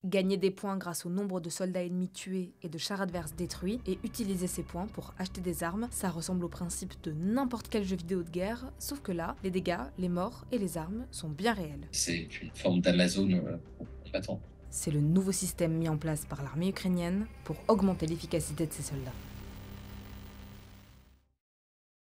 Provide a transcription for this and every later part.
Gagner des points grâce au nombre de soldats ennemis tués et de chars adverses détruits, et utiliser ces points pour acheter des armes, ça ressemble au principe de n'importe quel jeu vidéo de guerre, sauf que là, les dégâts, les morts et les armes sont bien réels. C'est une forme d'Amazon pour les combattants. C'est le nouveau système mis en place par l'armée ukrainienne pour augmenter l'efficacité de ses soldats.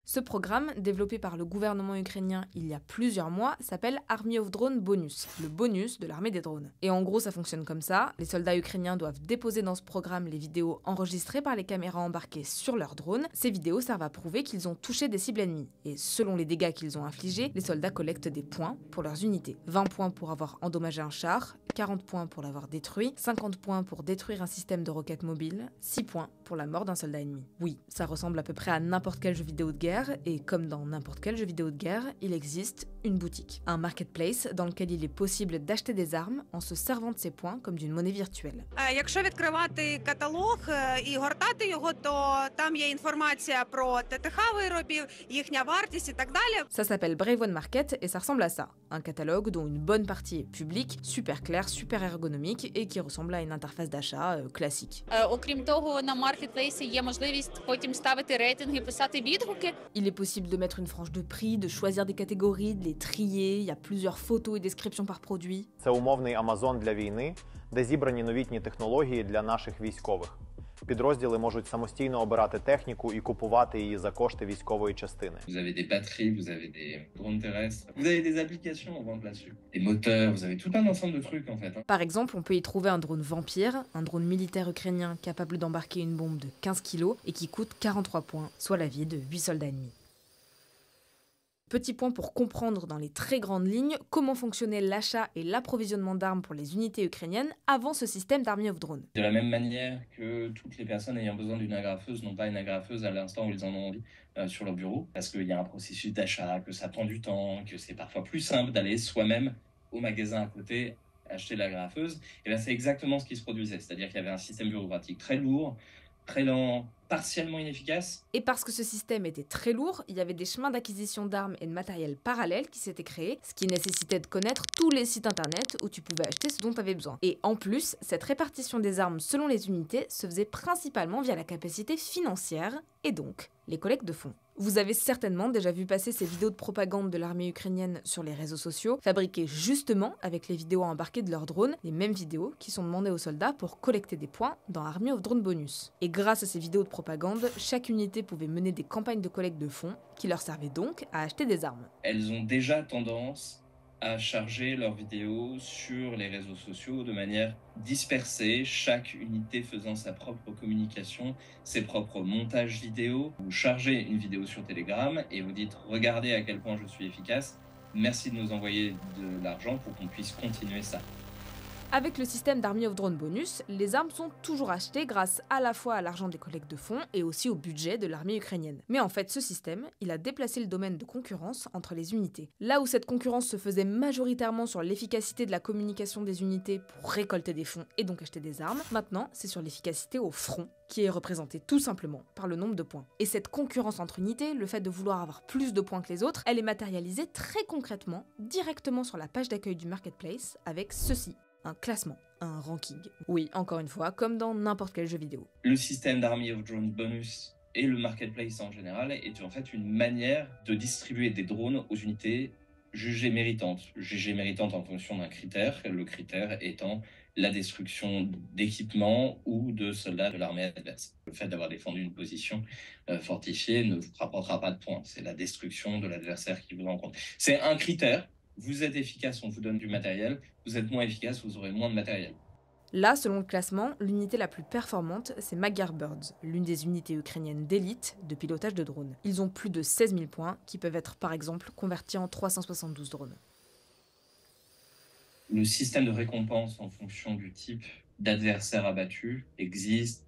Ce programme, développé par le gouvernement ukrainien il y a plusieurs mois, s'appelle Army of Drone Bonus, le bonus de l'armée des drones. Et en gros, ça fonctionne comme ça. Les soldats ukrainiens doivent déposer dans ce programme les vidéos enregistrées par les caméras embarquées sur leurs drones. Ces vidéos servent à prouver qu'ils ont touché des cibles ennemies. Et selon les dégâts qu'ils ont infligés, les soldats collectent des points pour leurs unités. 20 points pour avoir endommagé un char, 40 points pour l'avoir détruit, 50 points pour détruire un système de roquettes mobiles, 6 points pour la mort d'un soldat ennemi. Oui, ça ressemble à peu près à n'importe quel jeu vidéo de guerre, et comme dans n'importe quel jeu vidéo de guerre, il existe une boutique, un marketplace dans lequel il est possible d'acheter des armes en se servant de ces points comme d'une monnaie virtuelle. Якщо відкривати каталог і гортати його, то там є інформація про ТТХ виробів, їхня вартість і так далі. Ça s'appelle Brave One Market et ça ressemble à ça. Un catalogue dont une bonne partie est publique, super clair, super ergonomique et qui ressemble à une interface d'achat classique. Окрім того, на маркетплейсі є можливість потім ставити рейтинги, писати відгуки. Il est possible de mettre une frange de prix, de choisir des catégories, de les trier, il y a plusieurs photos et descriptions par produit. Це умовний Amazon для війни, де зібрані новітні технології для наших військових. Підрозділи можуть самостійно обирати техніку і купувати її за кошти військової частини. Vous avez des batteries, vous avez des drones terrestres, vous avez des applications en vente là-dessus. Des moteurs, vous avez tout un ensemble de trucs en fait. Par exemple, on peut y trouver un drone Vampire, un drone militaire ukrainien capable d'embarquer une bombe de 15 kg et qui coûte 43 points, soit la vie de 8 soldats ennemis. Petit point pour comprendre dans les très grandes lignes comment fonctionnait l'achat et l'approvisionnement d'armes pour les unités ukrainiennes avant ce système d'Army of Drone. De la même manière que toutes les personnes ayant besoin d'une agrafeuse n'ont pas une agrafeuse à l'instant où ils en ont envie sur leur bureau, parce qu'il y a un processus d'achat, que ça prend du temps, que c'est parfois plus simple d'aller soi-même au magasin à côté acheter l'agrafeuse. Et bien c'est exactement ce qui se produisait, c'est-à-dire qu'il y avait un système bureaucratique très lourd, très lent, partiellement inefficace. Et parce que ce système était très lourd, il y avait des chemins d'acquisition d'armes et de matériel parallèles qui s'étaient créés, ce qui nécessitait de connaître tous les sites internet où tu pouvais acheter ce dont tu avais besoin. Et en plus, cette répartition des armes selon les unités se faisait principalement via la capacité financière et donc les collectes de fonds. Vous avez certainement déjà vu passer ces vidéos de propagande de l'armée ukrainienne sur les réseaux sociaux, fabriquées justement avec les vidéos embarquées de leurs drones, les mêmes vidéos qui sont demandées aux soldats pour collecter des points dans Army of Drone Bonus. Et grâce à ces vidéos de propagande, chaque unité pouvait mener des campagnes de collecte de fonds qui leur servaient donc à acheter des armes. Elles ont déjà tendance à charger leurs vidéos sur les réseaux sociaux de manière dispersée, chaque unité faisant sa propre communication, ses propres montages vidéo. Vous chargez une vidéo sur Telegram et vous dites « Regardez à quel point je suis efficace, merci de nous envoyer de l'argent pour qu'on puisse continuer ça ». Avec le système d'Army of Drone Bonus, les armes sont toujours achetées grâce à la fois à l'argent des collectes de fonds et aussi au budget de l'armée ukrainienne. Mais en fait, ce système, il a déplacé le domaine de concurrence entre les unités. Là où cette concurrence se faisait majoritairement sur l'efficacité de la communication des unités pour récolter des fonds et donc acheter des armes, maintenant, c'est sur l'efficacité au front, qui est représentée tout simplement par le nombre de points. Et cette concurrence entre unités, le fait de vouloir avoir plus de points que les autres, elle est matérialisée très concrètement, directement sur la page d'accueil du marketplace, avec ceci. Un classement, un ranking. Oui, encore une fois, comme dans n'importe quel jeu vidéo. Le système d'Army of Drone Bonus et le marketplace en général est en fait une manière de distribuer des drones aux unités jugées méritantes. Jugées méritantes en fonction d'un critère, le critère étant la destruction d'équipements ou de soldats de l'armée adverse. Le fait d'avoir défendu une position fortifiée ne vous rapportera pas de points. C'est la destruction de l'adversaire qui vous rencontre. C'est un critère. Vous êtes efficace, on vous donne du matériel. Vous êtes moins efficace, vous aurez moins de matériel. Là, selon le classement, l'unité la plus performante, c'est Magyar Birds, l'une des unités ukrainiennes d'élite de pilotage de drones. Ils ont plus de 16 000 points, qui peuvent être par exemple convertis en 372 drones. Le système de récompense en fonction du type d'adversaire abattu existe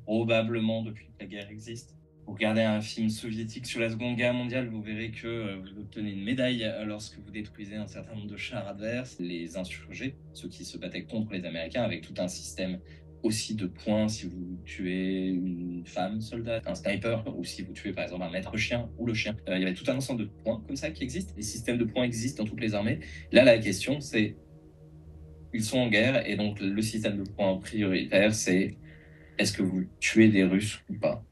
probablement depuis que la guerre existe. Vous regardez un film soviétique sur la Seconde Guerre mondiale, vous verrez que vous obtenez une médaille lorsque vous détruisez un certain nombre de chars adverses. Les insurgés, ceux qui se battaient contre les Américains, avec tout un système aussi de points si vous tuez une femme soldat, un sniper, ou si vous tuez par exemple un maître chien ou le chien. Il y avait tout un ensemble de points comme ça qui existent. Les systèmes de points existent dans toutes les armées. Là, la question, c'est Ils sont en guerre et donc le système de points prioritaire, c'est est-ce que vous tuez des Russes ou pas?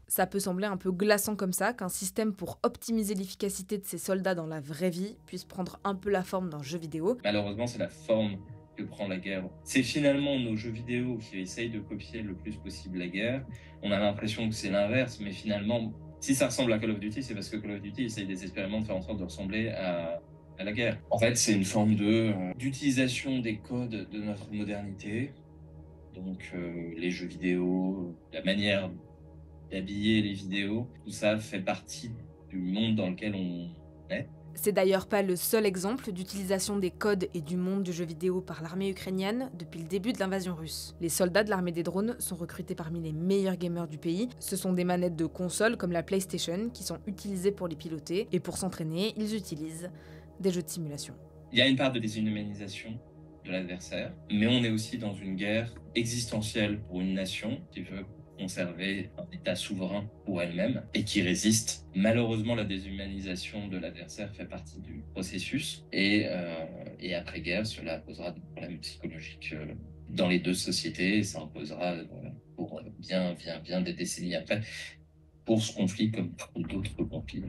Ça peut sembler un peu glaçant comme ça, qu'un système pour optimiser l'efficacité de ses soldats dans la vraie vie puisse prendre un peu la forme d'un jeu vidéo. Malheureusement, c'est la forme que prend la guerre. C'est finalement nos jeux vidéo qui essayent de copier le plus possible la guerre. On a l'impression que c'est l'inverse, mais finalement, si ça ressemble à Call of Duty, c'est parce que Call of Duty essaye désespérément de faire en sorte de ressembler à la guerre. En fait, c'est une forme d'utilisation des codes de notre modernité. Donc, les jeux vidéo, la manière d'habiller les vidéos, tout ça fait partie du monde dans lequel on est. C'est d'ailleurs pas le seul exemple d'utilisation des codes et du monde du jeu vidéo par l'armée ukrainienne depuis le début de l'invasion russe. Les soldats de l'armée des drones sont recrutés parmi les meilleurs gamers du pays. Ce sont des manettes de console comme la PlayStation qui sont utilisées pour les piloter, et pour s'entraîner, ils utilisent des jeux de simulation. Il y a une part de déshumanisation de l'adversaire, mais on est aussi dans une guerre existentielle pour une nation qui veut conserver un État souverain pour elle-même et qui résiste. Malheureusement, la déshumanisation de l'adversaire fait partie du processus et après-guerre, cela posera des problèmes psychologiques dans les deux sociétés et ça en posera pour bien des décennies après pour ce conflit comme pour d'autres conflits